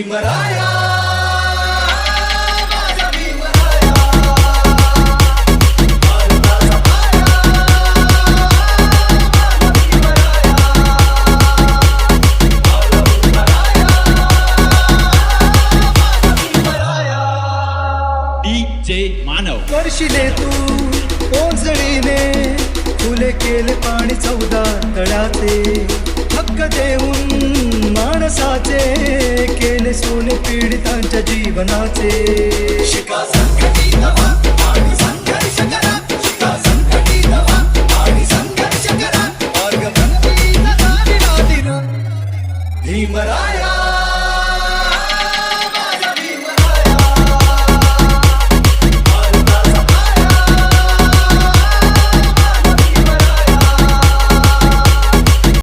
भीमराया मानव करशिले तू ओंजळीने फुले केले पाणी 14 तळ्याचे हक्क देऊन माणसाचे केले सोने पीडितांच्या जीवनाचे शिका संघटित व्हा आणि संघर्ष करा शिका संघटित व्हा आणि संघर्ष करा मार्ग प्रगतीचा दिन भीमराया